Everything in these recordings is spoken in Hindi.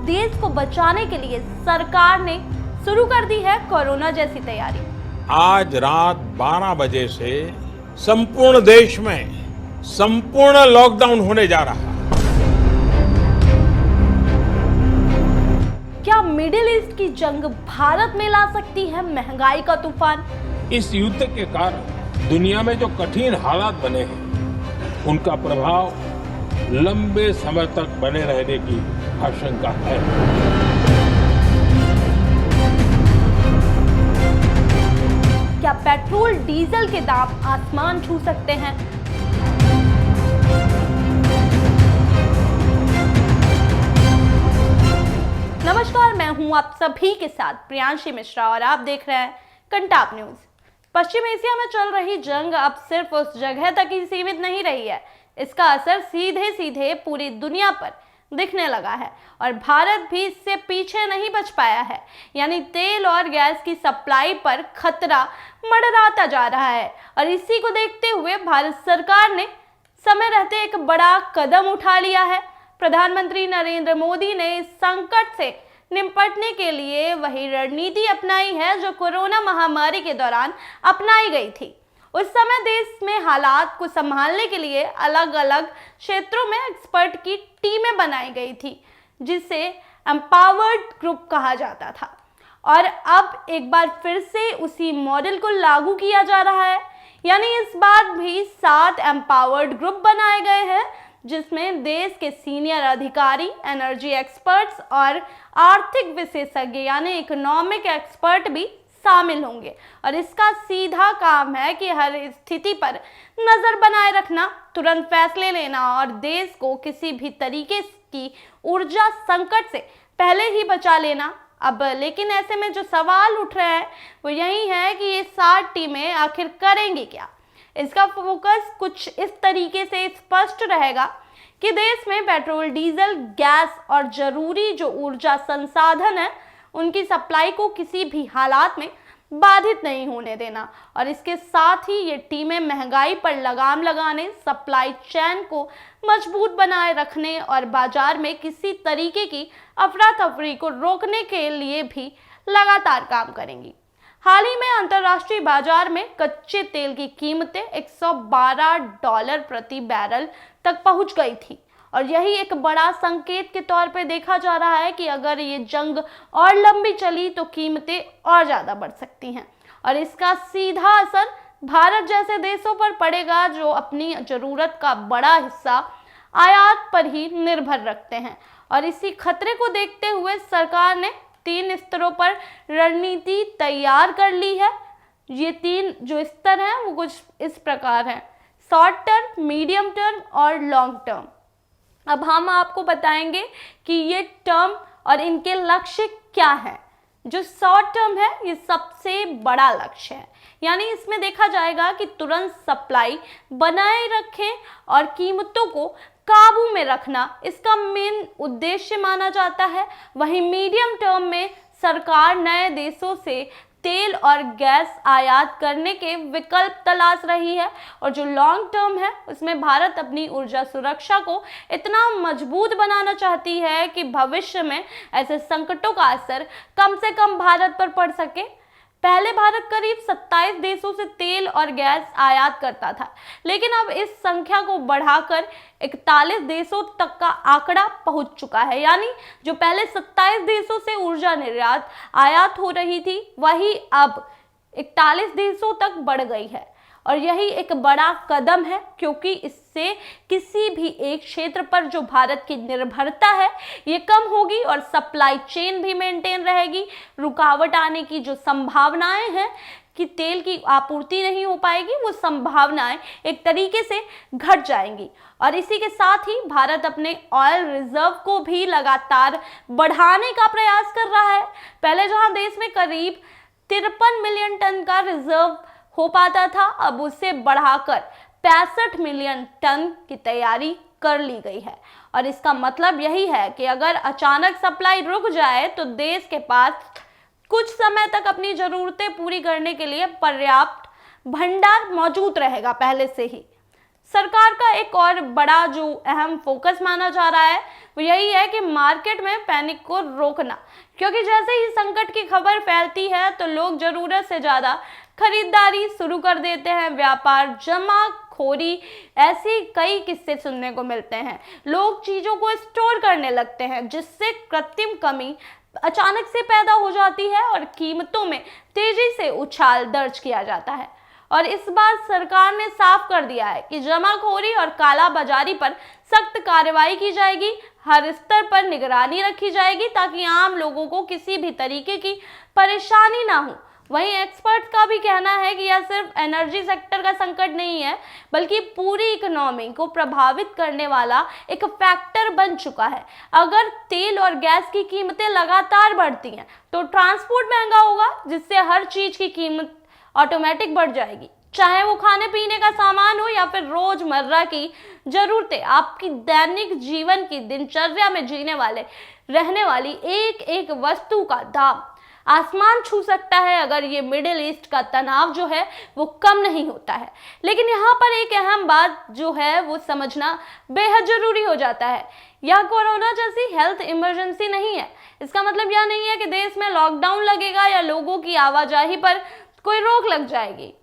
देश को बचाने के लिए सरकार ने शुरू कर दी है कोरोना जैसी तैयारी। आज रात 12 बजे से संपूर्ण देश में संपूर्ण लॉकडाउन होने जा रहा है। क्या मिडिल ईस्ट की जंग भारत में ला सकती है महंगाई का तूफान? इस युद्ध के कारण दुनिया में जो कठिन हालात बने हैं, उनका प्रभाव लंबे समय तक बने रहने की आशंका है। क्या पेट्रोल डीजल के दाम आसमान छू सकते हैं? नमस्कार, मैं हूं आप सभी के साथ प्रियांशी मिश्रा और आप देख रहे हैं कंटाप न्यूज। पश्चिम एशिया में चल रही जंग अब सिर्फ उस जगह तक ही सीमित नहीं रही है, इसका असर सीधे सीधे पूरी दुनिया पर दिखने लगा है और भारत भी इससे पीछे नहीं बच पाया है। यानी तेल और गैस की सप्लाई पर खतरा मंडराता जा रहा है और इसी को देखते हुए भारत सरकार ने समय रहते एक बड़ा कदम उठा लिया है। प्रधानमंत्री नरेंद्र मोदी ने इस संकट से निपटने के लिए वही रणनीति अपनाई है जो कोरोना महामारी के दौरान अपनाई गई थी। उस समय देश में हालात को संभालने के लिए अलग अलग क्षेत्रों में एक्सपर्ट की टीमें बनाई गई थी, जिसे एम्पावर्ड ग्रुप कहा जाता था। और अब एक बार फिर से उसी मॉडल को लागू किया जा रहा है। यानी इस बार भी 7 एम्पावर्ड ग्रुप बनाए गए हैं, जिसमें देश के सीनियर अधिकारी, एनर्जी एक्सपर्ट्स और आर्थिक विशेषज्ञ यानी इकोनॉमिक एक्सपर्ट भी शामिल होंगे। और इसका सीधा काम है कि हर स्थिति पर नजर बनाए रखना, तुरंत फैसले लेना और देश को किसी भी तरीके की ऊर्जा संकट से पहले ही बचा लेना। अब लेकिन ऐसे में जो सवाल उठ रहे हैं वो यही है कि ये 7 टीमें आखिर करेंगी क्या। इसका फोकस कुछ इस तरीके से स्पष्ट रहेगा कि देश में पेट्रोल, डीजल, गैस और जरूरी जो ऊर्जा संसाधन है उनकी सप्लाई को किसी भी हालात में बाधित नहीं होने देना। और इसके साथ ही ये टीमें महंगाई पर लगाम लगाने, सप्लाई चेन को मजबूत बनाए रखने और बाजार में किसी तरीके की अफरा तफरी को रोकने के लिए भी लगातार काम करेंगी। हाल ही में अंतर्राष्ट्रीय बाजार में कच्चे तेल की कीमतें $112 प्रति बैरल तक पहुंच गई थी और यही एक बड़ा संकेत के तौर पे देखा जा रहा है कि अगर ये जंग और लंबी चली तो कीमतें और ज़्यादा बढ़ सकती हैं और इसका सीधा असर भारत जैसे देशों पर पड़ेगा जो अपनी ज़रूरत का बड़ा हिस्सा आयात पर ही निर्भर रखते हैं। और इसी खतरे को देखते हुए सरकार ने 3 स्तरों पर रणनीति तैयार कर ली है। ये 3 जो स्तर हैं वो कुछ इस प्रकार हैं: शॉर्ट टर्म, मीडियम टर्म और लॉन्ग टर्म। अब हम आपको बताएंगे कि ये टर्म और इनके लक्ष्य क्या है। जो शॉर्ट टर्म है ये सबसे बड़ा लक्ष्य है, यानी इसमें देखा जाएगा कि तुरंत सप्लाई बनाए रखें और कीमतों को काबू में रखना इसका मेन उद्देश्य माना जाता है। वहीं मीडियम टर्म में सरकार नए देशों से तेल और गैस आयात करने के विकल्प तलाश रही है और जो लॉन्ग टर्म है उसमें भारत अपनी ऊर्जा सुरक्षा को इतना मजबूत बनाना चाहती है कि भविष्य में ऐसे संकटों का असर कम से कम भारत पर पड़ सके। पहले भारत करीब 27 देशों से तेल और गैस आयात करता था, लेकिन अब इस संख्या को बढ़ाकर 41 देशों तक का आंकड़ा पहुंच चुका है। यानी जो पहले 27 देशों से ऊर्जा निर्यात आयात हो रही थी वही अब 41 देशों तक बढ़ गई है और यही एक बड़ा कदम है, क्योंकि इससे किसी भी एक क्षेत्र पर जो भारत की निर्भरता है ये कम होगी और सप्लाई चेन भी मेंटेन रहेगी। रुकावट आने की जो संभावनाएं हैं कि तेल की आपूर्ति नहीं हो पाएगी, वो संभावनाएं एक तरीके से घट जाएंगी। और इसी के साथ ही भारत अपने ऑयल रिजर्व को भी लगातार बढ़ाने का प्रयास कर रहा है। पहले जहां देश में करीब 53 मिलियन टन का रिजर्व हो पाता था, अब उसे बढ़ाकर 65 मिलियन टन की तैयारी कर ली गई है। और इसका मतलब यही है कि अगर अचानक सप्लाई रुक जाए तो देश के पास कुछ समय तक अपनी ज़रूरतें पूरी करने के लिए पर्याप्त भंडार मौजूद रहेगा पहले से ही। सरकार का एक और बड़ा जो अहम फोकस माना जा रहा है वो यही है कि मार्केट में पैनिक को रोकना, क्योंकि जैसे ही संकट की खबर फैलती है तो लोग जरूरत से ज्यादा खरीदारी शुरू कर देते हैं। व्यापार जमाखोरी, ऐसी कई किस्से सुनने को मिलते हैं। लोग चीजों को स्टोर करने लगते हैं, जिससे कृत्रिम कमी अचानक से पैदा हो जाती है और कीमतों में तेजी से उछाल दर्ज किया जाता है। और इस बार सरकार ने साफ कर दिया है कि जमाखोरी और कालाबाजारी पर सख्त कार्रवाई की जाएगी। हर स्तर पर निगरानी रखी जाएगी ताकि आम लोगों को किसी भी तरीके की परेशानी ना हो। वहीं एक्सपर्ट का भी कहना है कि यह सिर्फ एनर्जी सेक्टर का संकट नहीं है, बल्कि पूरी इकोनॉमी को प्रभावित करने वाला एक फैक्टर बन चुका है। अगर तेल और गैस की कीमतें लगातार बढ़ती हैं तो ट्रांसपोर्ट महंगा होगा, जिससे हर चीज की कीमत ऑटोमेटिक बढ़ जाएगी, चाहे वो खाने पीने का सामान हो या फिर रोजमर्रा की जरूरतें। आपकी दैनिक जीवन की दिनचर्या में जीने वाले रहने वाली एक एक वस्तु का दाम आसमान छू सकता है अगर ये मिडिल ईस्ट का तनाव जो है वो कम नहीं होता है। लेकिन यहाँ पर एक अहम बात जो है वो समझना बेहद जरूरी हो जाता है। यह कोरोना जैसी हेल्थ इमरजेंसी नहीं है। इसका मतलब यह नहीं है कि देश में लॉकडाउन लगेगा या लोगों की आवाजाही पर कोई रोक लग जाएगी।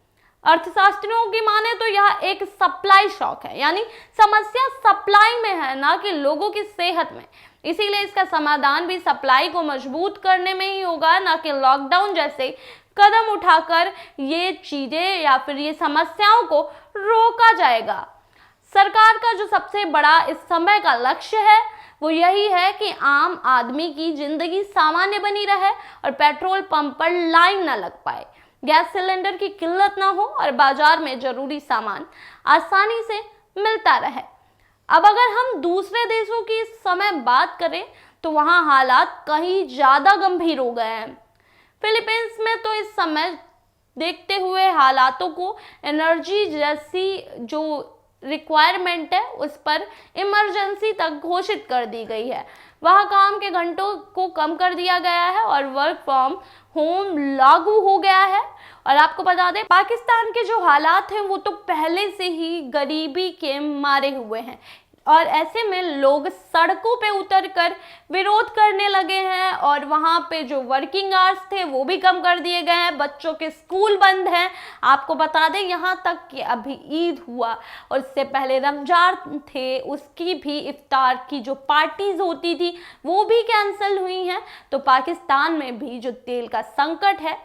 अर्थशास्त्रियों की माने तो यह एक सप्लाई शॉक है, यानी समस्या सप्लाई में है, ना कि लोगों की सेहत में। इसीलिए इसका समाधान भी सप्लाई को मजबूत करने में ही होगा, ना कि लॉकडाउन जैसे कदम उठाकर ये चीजें या फिर ये समस्याओं को रोका जाएगा। सरकार का जो सबसे बड़ा इस समय का लक्ष्य है वो यही है कि आम आदमी की जिंदगी सामान्य बनी रहे और पेट्रोल पंप पर लाइन न लग पाए, गैस सिलेंडर की किल्लत ना हो और बाजार में जरूरी सामान आसानी से मिलता रहे। अब अगर हम दूसरे देशों की इस समय बात करें तो वहां हालात कहीं ज्यादा गंभीर हो गए हैं। फिलीपींस में तो इस समय देखते हुए हालातों को एनर्जी जैसी जो रिक्वायरमेंट है उस पर इमरजेंसी तक घोषित कर दी गई है। वहाँ काम के घंटों को कम कर दिया गया है और वर्क फ्रॉम होम लागू हो गया है। और आपको बता दें, पाकिस्तान के जो हालात हैं वो तो पहले से ही गरीबी के मारे हुए हैं और ऐसे में लोग सड़कों पे उतरकर विरोध करने लगे हैं और वहाँ पे जो वर्किंग आवर्स थे वो भी कम कर दिए गए हैं। बच्चों के स्कूल बंद हैं। आपको बता दें, यहाँ तक कि अभी ईद हुआ और इससे पहले रमजान थे, उसकी भी इफ्तार की जो पार्टीज होती थी वो भी कैंसिल हुई हैं। तो पाकिस्तान में भी जो तेल का संकट है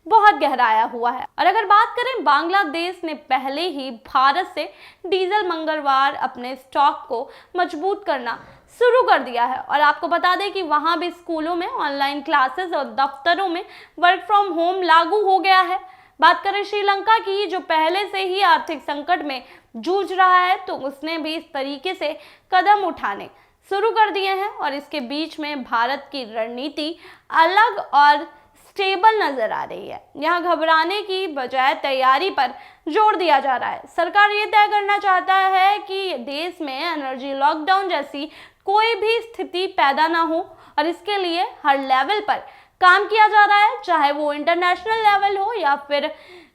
बहुत गहराया हुआ है। और अगर बात करें, बांग्लादेश ने पहले ही भारत से डीजल मंगलवार अपने स्टॉक को मजबूत करना शुरू कर दिया है। और आपको बता दें कि वहां भी स्कूलों में ऑनलाइन क्लासेस और दफ्तरों में वर्क फ्रॉम होम लागू हो गया है। बात करें श्रीलंका की, जो पहले से ही आर्थिक संकट में जूझ रहा है, तो उसने भी इस तरीके से कदम उठाने शुरू कर दिए हैं। और इसके बीच में भारत की रणनीति अलग और स्टेबल नजर आ रही है। यहाँ घबराने की बजाय तैयारी पर जोर दिया जा रहा है। सरकार ये तय करना चाहता है कि देश में एनर्जी लॉकडाउन जैसी कोई भी स्थिति पैदा ना हो और इसके लिए हर लेवल पर काम किया जा रहा है, चाहे वो इंटरनेशनल लेवल हो या फिर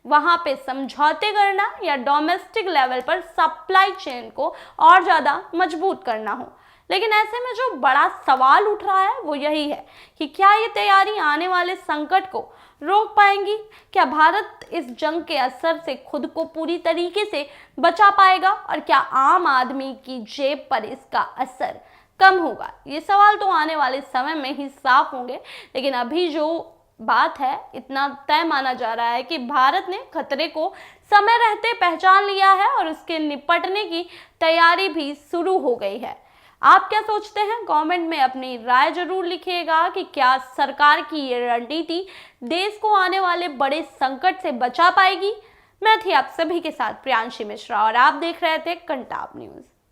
वहाँ पे समझौते करना या डोमेस्टिक लेवल पर सप्लाई चेन को और ज़्यादा मजबूत करना हो। लेकिन ऐसे में जो बड़ा सवाल उठ रहा है वो यही है कि क्या ये तैयारी आने वाले संकट को रोक पाएंगी? क्या भारत इस जंग के असर से खुद को पूरी तरीके से बचा पाएगा और क्या आम आदमी की जेब पर इसका असर कम होगा? ये सवाल तो आने वाले समय में ही साफ होंगे। लेकिन अभी जो बात है, इतना तय माना जा रहा है कि भारत ने खतरे को समय रहते पहचान लिया है और उसके निपटने की तैयारी भी शुरू हो गई है। आप क्या सोचते हैं? कमेंट में अपनी राय जरूर लिखिएगा कि क्या सरकार की ये रणनीति देश को आने वाले बड़े संकट से बचा पाएगी। मैं थी आप सभी के साथ प्रियांशी मिश्रा और आप देख रहे थे कंटाप न्यूज।